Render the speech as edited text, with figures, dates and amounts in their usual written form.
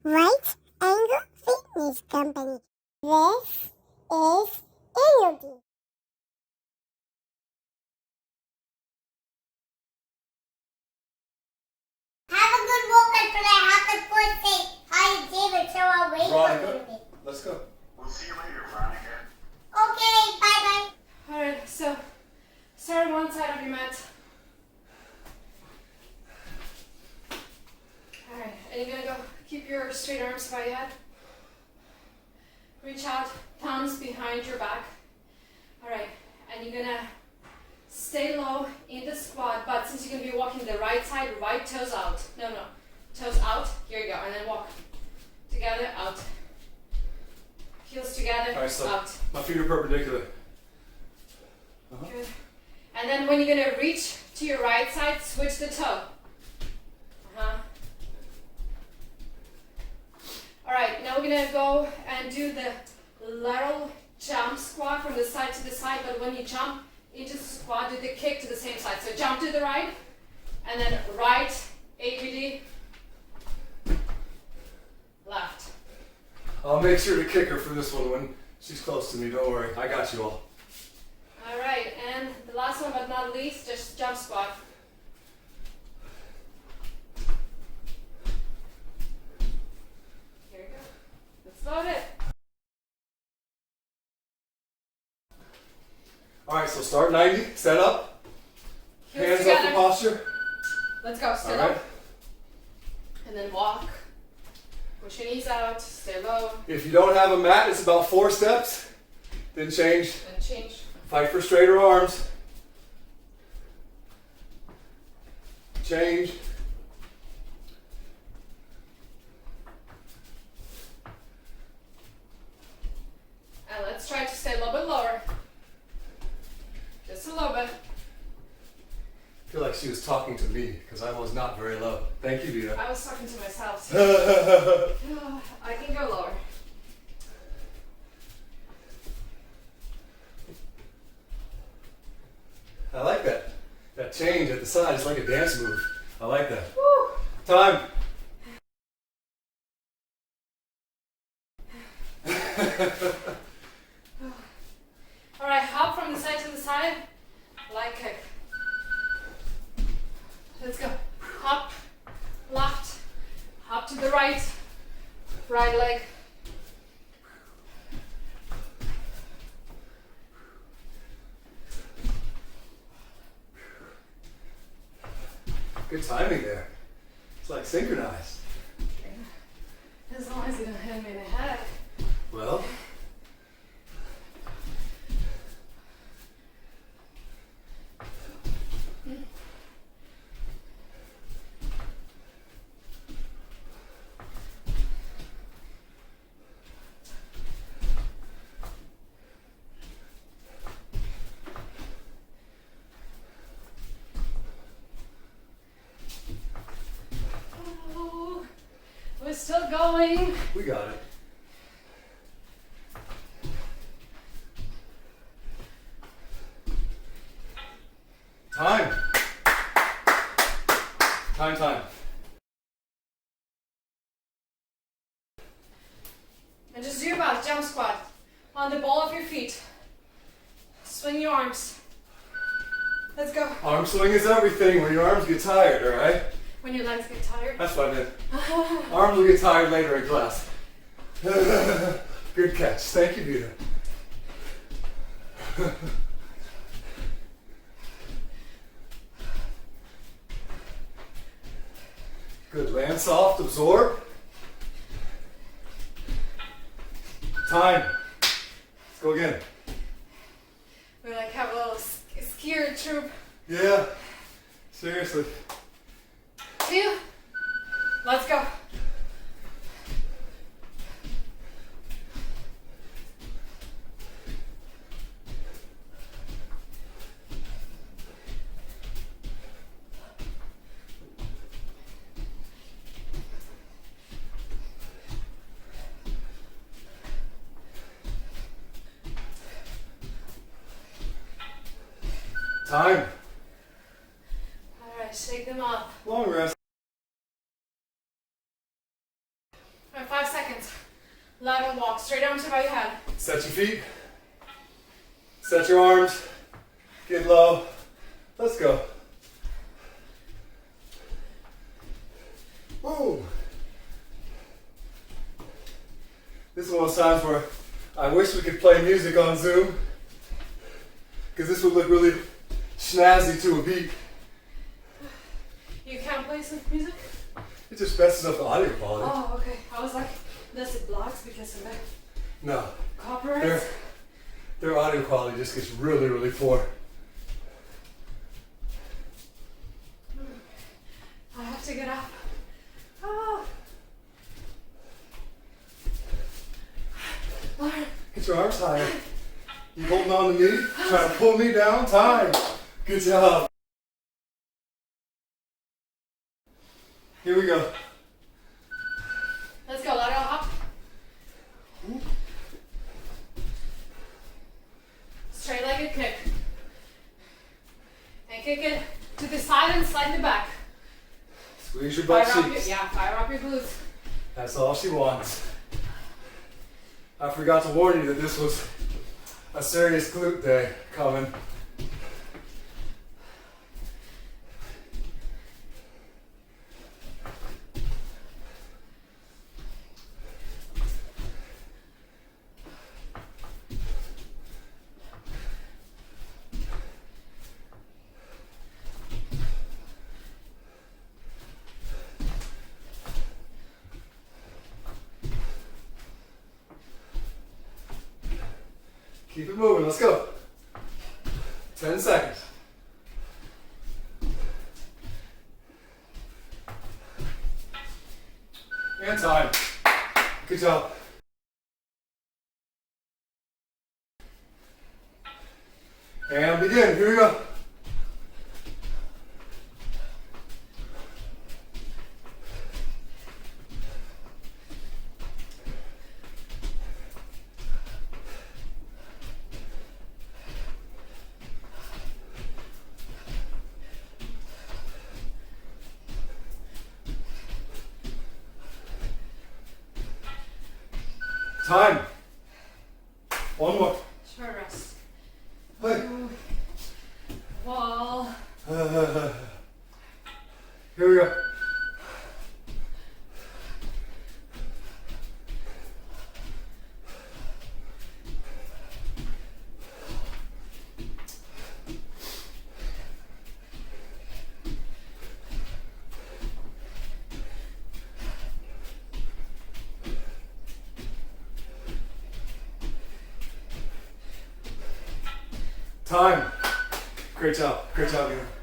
Right Angle Fitness Company. This is EnerG. Have a good walk until I have to put say hi David, so I'll wait for you. Let's go. We'll see you later, Veronica. Okay, bye bye. Alright, so start on one side of your mat. Alright, and you're gonna go keep your straight arms by your head. Reach out, thumbs behind your back. Alright, and you're gonna stay low in the squat, but since you're gonna be walking the right side, right toes out. No, toes out. Here you go, and then walk together, out. Heels together, All right, so out. my feet are perpendicular. Good. And then when you're gonna reach to your right side, switch the toe. Alright, now we're gonna go and do the lateral jump squat from the side to the side, but when you jump into the squat, do the kick to the same side. So jump to the right, and then right, ABD, left. I'll make sure to kick her for this one when she's close to me. Don't worry, I got you all. Alright, and the last one but not least, just jump squat. Here we go. Let's load it. All right, so start 90, set up, Heels hands together. up for posture. Let's go, stay All low. right. And then walk. Push your knees out, stay low, If you don't have a mat, it's about 4 steps. Then change. then change. Fight for straighter arms. Change. And let's try to stay a little bit lower. Just a little bit. I feel like she was talking to me because I was not very low. Thank you, Vita. I was talking to myself. I I can go lower. like that. That change at the side is like a dance move. I like that. Woo. Time. Alright, hop from the side to the side. Leg kick. Let's go. Hop, left, hop to the right, right leg. Good timing there. It's like synchronized. As long as you don't hit me in the head. Well, Oh, we're still going. we got it. Time. Time. And just do your best, jump squat. On the ball of your feet. Swing your arms. Let's go. Arm swing is everything when your arms get tired, alright? When your legs get tired. That's what I meant. Arms will get tired later in class. Good catch. Thank you, Vita. Good. Land soft, absorb. Time. Let's go again. We like have a little skier troop. Yeah. Seriously. 2. Let's go. Time. Alright, shake them off. Long rest. Alright, Line and walk. Straight arms above your head. Set your feet. Set your arms. Get low. Let's go. Woo. This is one of those times where I wish we could play music on Zoom, because this would look really snazzy to a beat. You can't play some music? It just messes up the audio quality. Oh, okay. I was like, does it blocks because of that? No. Copyright? Their audio quality just gets really, really poor. I have to get up. Oh. Get your arms higher. You holding on to me? Trying to pull me down? Time. Good job. Here we go. Let's go. Lateral hop. Straight-legged kick. And kick it to the side and slightly back. Squeeze your butt Fire up cheeks. fire up your glutes. That's all she wants. I forgot to warn you that this was a serious glute day coming. Keep it moving, let's go. 10 seconds. And time. Good job. And begin, here we go. Time. One more. Short rest. Hey. Wall. Here we go. Time. Great job. Great job, Ian.